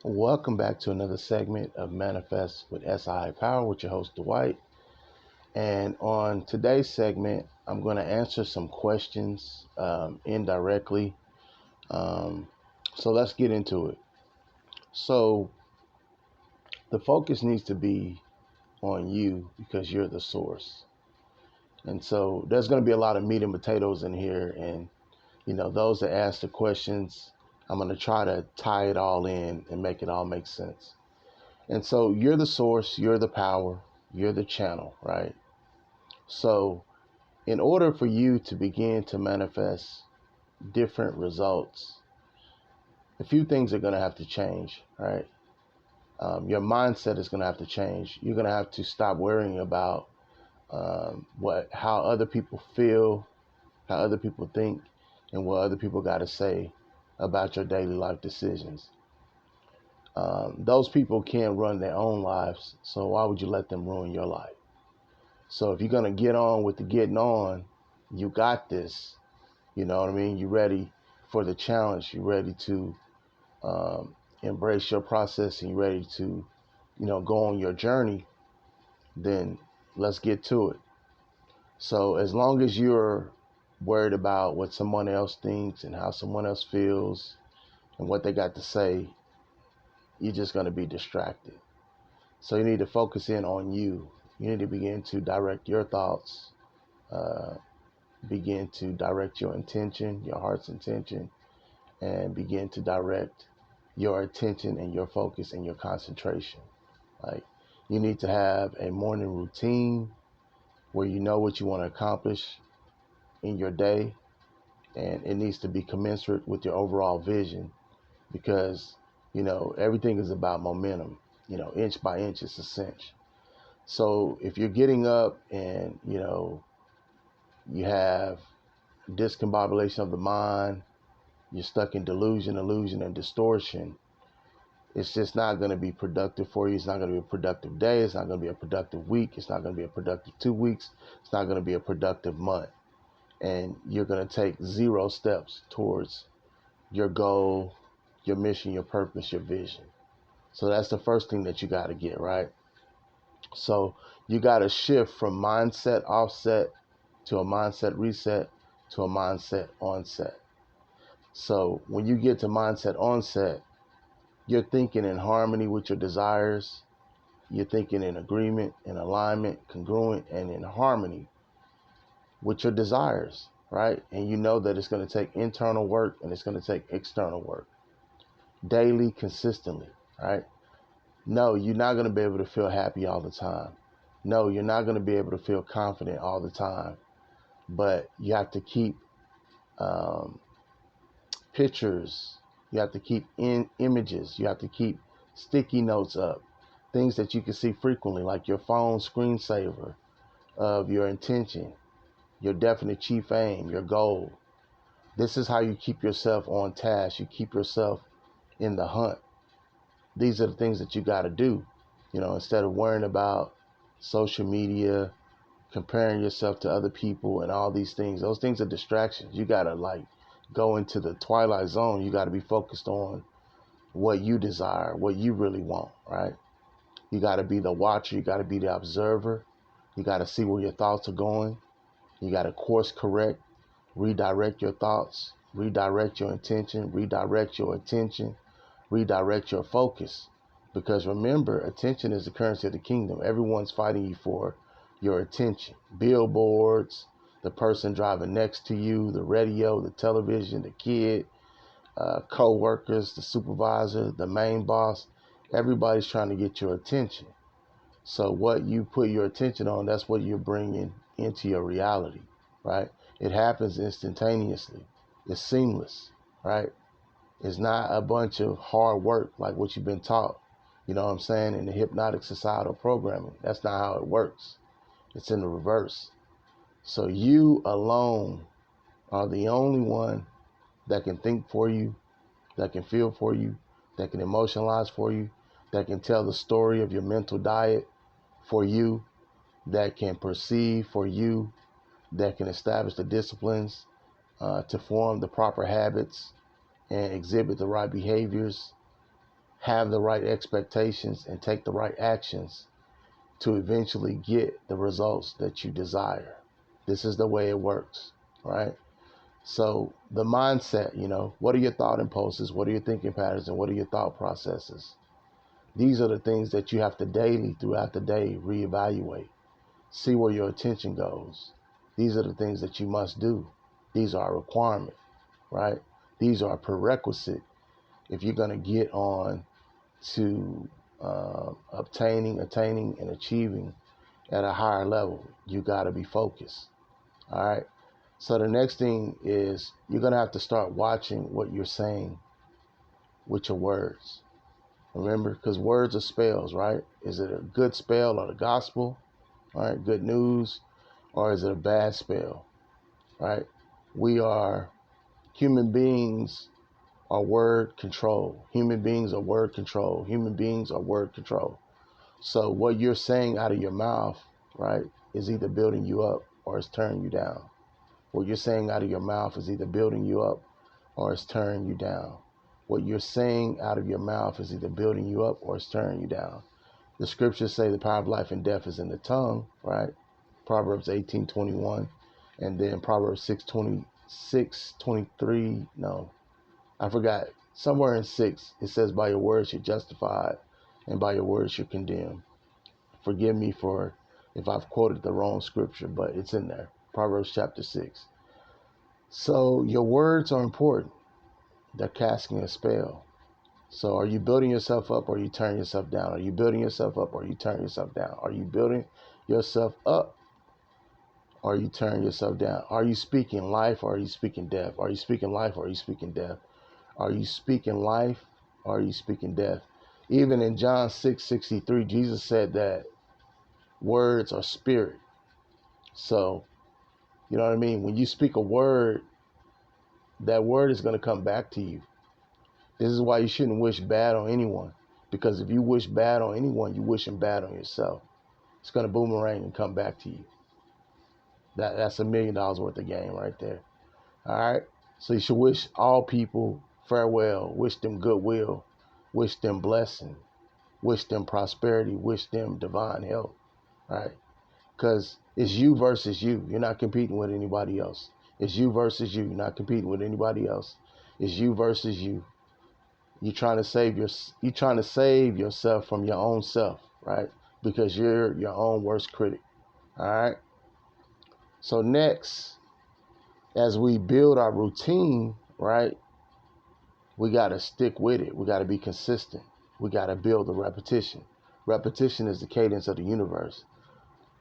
Welcome back to another segment of Manifest with SII Power with your host Dwight. And on today's segment, I'm going to answer some questions indirectly. Um, so let's get into it. So the focus needs to be on you because you're the source. And so there's going to be a lot of meat and potatoes in here. And, those that ask the questions, I'm going to try to tie it all in and make it all make sense. And so you're the source, you're the power, you're the channel, right? So, in order for you to begin to manifest different results, a few things are going to have to change, right? Your mindset is going to have to change. You're going to have to stop worrying about how other people feel, how other people think, and what other people got to say about your daily life decisions. Those people can't run their own lives, so why would you let them ruin your life? So if you're going to get on with the getting on, you got this. You know what I mean? You're ready for the challenge. You're ready to embrace your process and you're ready to, go on your journey, then let's get to it. So as long as you're worried about what someone else thinks and how someone else feels and what they got to say, you're just going to be distracted. So you need to focus in on you. You need to begin to direct your thoughts, uh, begin to direct your intention, your heart's intention, and begin to direct your attention and your focus and your concentration. Like, you need to have a morning routine where you know what you want to accomplish in your day, and it needs to be commensurate with your overall vision because, everything is about momentum. Inch by inch, it's a cinch. So if you're getting up and, you have discombobulation of the mind, you're stuck in delusion, illusion, and distortion, it's just not going to be productive for you. It's not going to be a productive day. It's not going to be a productive week. It's not going to be a productive 2 weeks. It's not going to be a productive month. And you're going to take zero steps towards your goal, your mission, your purpose, your vision. So that's the first thing that you got to get, right? So you got to shift from mindset offset to a mindset reset to a mindset onset. So when you get to mindset onset, you're thinking in harmony with your desires. You're thinking in agreement, in alignment, congruent, and in harmony with your desires, right? And you know that it's going to take internal work and it's going to take external work daily, consistently, right? No, you're not going to be able to feel happy all the time. No, you're not going to be able to feel confident all the time. But you have to keep um, pictures. You have to keep images. You have to keep sticky notes up, things that you can see frequently, like your phone screensaver of your intention, your definite chief aim, your goal. This is how you keep yourself on task. You keep yourself in the hunt. These are the things that you got to do, instead of worrying about social media, comparing yourself to other people and all these things. Those things are distractions. You got to go into the twilight zone. You got to be focused on what you desire, what you really want, right? You got to be the watcher. You got to be the observer. You got to see where your thoughts are going. You got to course correct, redirect your thoughts, redirect your intention, redirect your attention, redirect your focus. Because remember, attention is the currency of the kingdom. Everyone's fighting you for your attention. Billboards, the person driving next to you, the radio, the television, the kid, co-workers, the supervisor, the main boss. Everybody's trying to get your attention. So what you put your attention on, that's what you're bringing into your reality, right? It happens instantaneously. It's seamless, right? It's not a bunch of hard work like what you've been taught, you know what I'm saying, in the hypnotic societal programming. That's not how it works. It's in the reverse. So you alone are the only one that can think for you, that can feel for you, that can emotionalize for you, that can tell the story of your mental diet for you, that can perceive for you, that can establish the disciplines to form the proper habits and exhibit the right behaviors, have the right expectations and take the right actions to eventually get the results that you desire. This is the way it works, right? So the mindset, what are your thought impulses? What are your thinking patterns? And what are your thought processes? These are the things that you have to daily, throughout the day, reevaluate. See where your attention goes. These are the things that you must do. These are a requirement, right? These are a prerequisite if you're going to get on to attaining, and achieving at a higher level. You got to be focused. All right. So the next thing is you're going to have to start watching what you're saying with your words. Remember, because words are spells, right? Is it a good spell or the gospel, right? Good news, or is it a bad spell, right? We are human beings are word control. Human beings are word control. Human beings are word control. So what you're saying out of your mouth, right, is either building you up or it's tearing you down. What you're saying out of your mouth is either building you up or it's tearing you down. What you're saying out of your mouth is either building you up or it's tearing you down. The scriptures say the power of life and death is in the tongue, right? Proverbs 18:21, and then Proverbs 6:23. No, I forgot. Somewhere in 6, it says, by your words you're justified, and by your words you're condemned. Forgive me for if I've quoted the wrong scripture, but it's in there. Proverbs chapter 6. So your words are important. They're casting a spell. So are you building yourself up or are you tearing yourself down? Are you building yourself up or are you tearing yourself down? Are you building yourself up or are you tearing yourself down? Are you speaking life or are you speaking death? Are you speaking life or are you speaking death? Are you speaking life or are you speaking death? Even in John 6:63, Jesus said that words are spirit. So, you know what I mean? When you speak a word, that word is going to come back to you. This is why you shouldn't wish bad on anyone. Because if you wish bad on anyone, you're wishing bad on yourself. It's going to boomerang and come back to you. That's $1 million worth of game right there. All right? So you should wish all people farewell, wish them goodwill, wish them blessing, wish them prosperity, wish them divine health, right? Because it's you versus you. You're not competing with anybody else. It's you versus you. You're not competing with anybody else. It's you versus you. You're trying to save yourself from your own self, right? Because you're your own worst critic. All right. So next, as we build our routine, right, we got to stick with it. We got to be consistent. We got to build the repetition. Repetition is the cadence of the universe.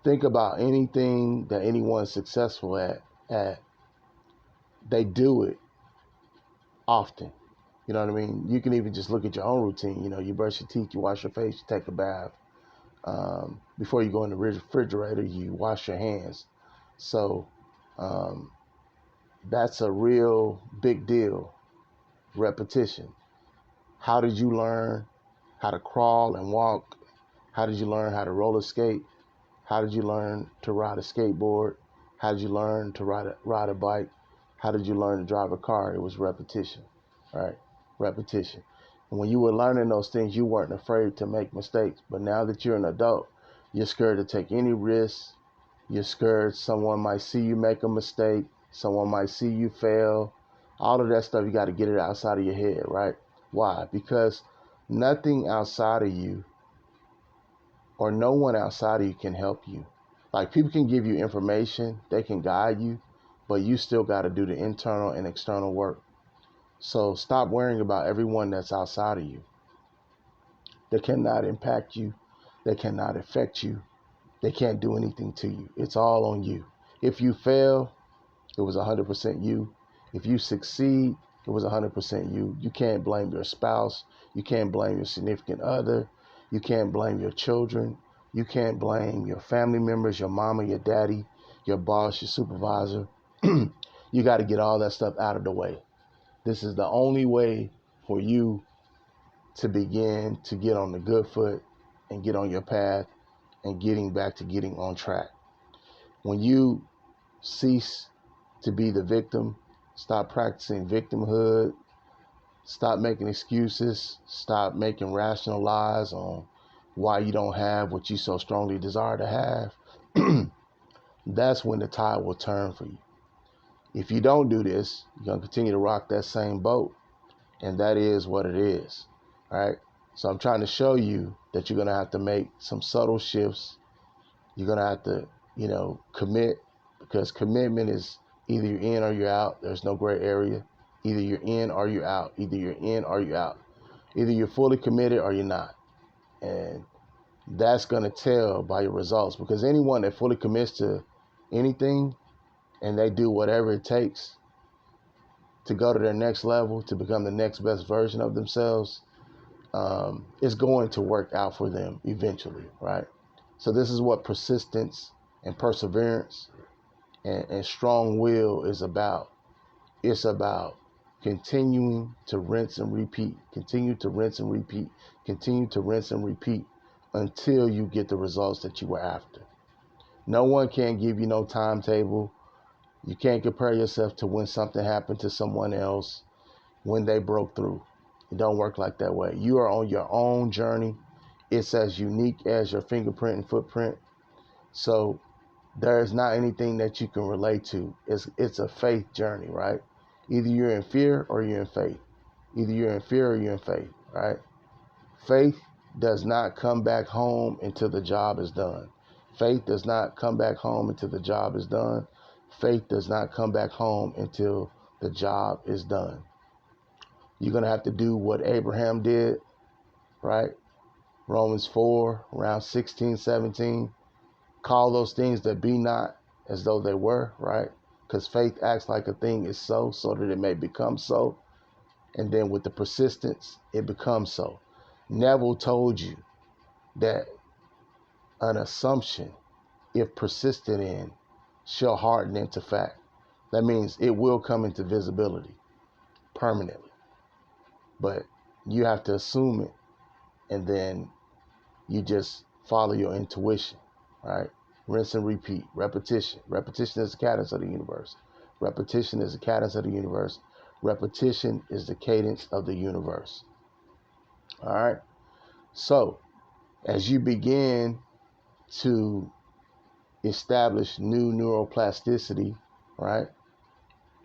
Think about anything that anyone's successful at. They do it often. You know what I mean? You can even just look at your own routine. You brush your teeth, you wash your face, you take a bath. Before you go in the refrigerator, you wash your hands. So that's a real big deal. Repetition. How did you learn how to crawl and walk? How did you learn how to roller skate? How did you learn to ride a skateboard? How did you learn to ride a bike? How did you learn to drive a car? It was repetition, right? Repetition. And when you were learning those things, you weren't afraid to make mistakes. But now that you're an adult, you're scared to take any risks. You're scared someone might see you make a mistake. Someone might see you fail. All of that stuff, you got to get it outside of your head, right? Why? Because nothing outside of you or no one outside of you can help you. Like, people can give you information, they can guide you, but you still got to do the internal and external work. So stop worrying about everyone that's outside of you. They cannot impact you. They cannot affect you. They can't do anything to you. It's all on you. If you fail, it was 100% you. If you succeed, it was 100% you. You can't blame your spouse. You can't blame your significant other. You can't blame your children. You can't blame your family members, your mama, your daddy, your boss, your supervisor. You got to get all that stuff out of the way. This is the only way for you to begin to get on the good foot and get on your path and getting back to getting on track. When you cease to be the victim, stop practicing victimhood, Stop making excuses. Stop making rational lies on why you don't have what you so strongly desire to have. That's when the tide will turn for you. If you don't do this, you're going to continue to rock that same boat. And that is what it is. All right. So I'm trying to show you that you're going to have to make some subtle shifts. You're going to have to, commit, because commitment is either you're in or you're out. There's no gray area. Either you're in or you're out. Either you're in or you're out. Either you're fully committed or you're not. And that's going to tell by your results, because anyone that fully commits to anything and they do whatever it takes to go to their next level, to become the next best version of themselves, it's going to work out for them eventually, right? So this is what persistence and perseverance and strong will is about. It's about continuing to rinse and repeat, continue to rinse and repeat, continue to rinse and repeat until you get the results that you were after. No one can give you no timetable. You can't compare yourself to when something happened to someone else, when they broke through. It don't work like that way. You are on your own journey. It's as unique as your fingerprint and footprint. So there is not anything that you can relate to. It's a faith journey, right? Either you're in fear or you're in faith. Either you're in fear or you're in faith, right? Faith does not come back home until the job is done. Faith does not come back home until the job is done. Faith does not come back home until the job is done. You're going to have to do what Abraham did, right? Romans 4, around 16, 17. Call those things that be not as though they were, right? Because faith acts like a thing is so that it may become so. And then with the persistence, it becomes so. Neville told you that an assumption, if persisted in, shall harden into fact. That means it will come into visibility permanently. But you have to assume it, and then you just follow your intuition, right? Rinse and repeat, repetition. Repetition is the cadence of the universe. Repetition is the cadence of the universe. Repetition is the cadence of the universe. All right. So as you begin to establish new neuroplasticity, right?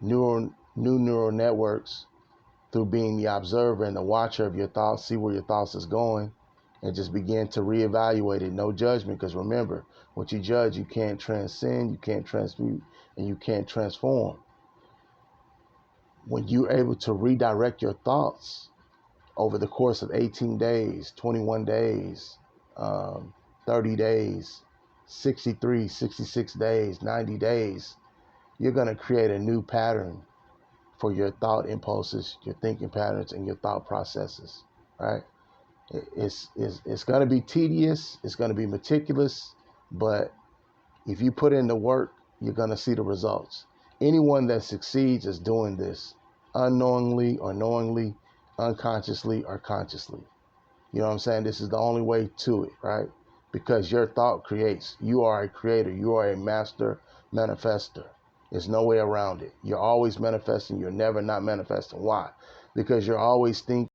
New neural networks through being the observer and the watcher of your thoughts, see where your thoughts is going, and just begin to reevaluate it. No judgment, because remember, what you judge, you can't transcend, you can't transmute, and you can't transform. When you're able to redirect your thoughts over the course of 18 days, 21 days, 30 days, 63, 66 days, 90 days, you're going to create a new pattern for your thought impulses, your thinking patterns, and your thought processes, right? It's going to be tedious. It's going to be meticulous. But if you put in the work, you're going to see the results. Anyone that succeeds is doing this unknowingly or knowingly, unconsciously or consciously. You know what I'm saying? This is the only way to it, right? Because your thought creates. You are a creator. You are a master manifester. There's no way around it. You're always manifesting. You're never not manifesting. Why? Because you're always thinking.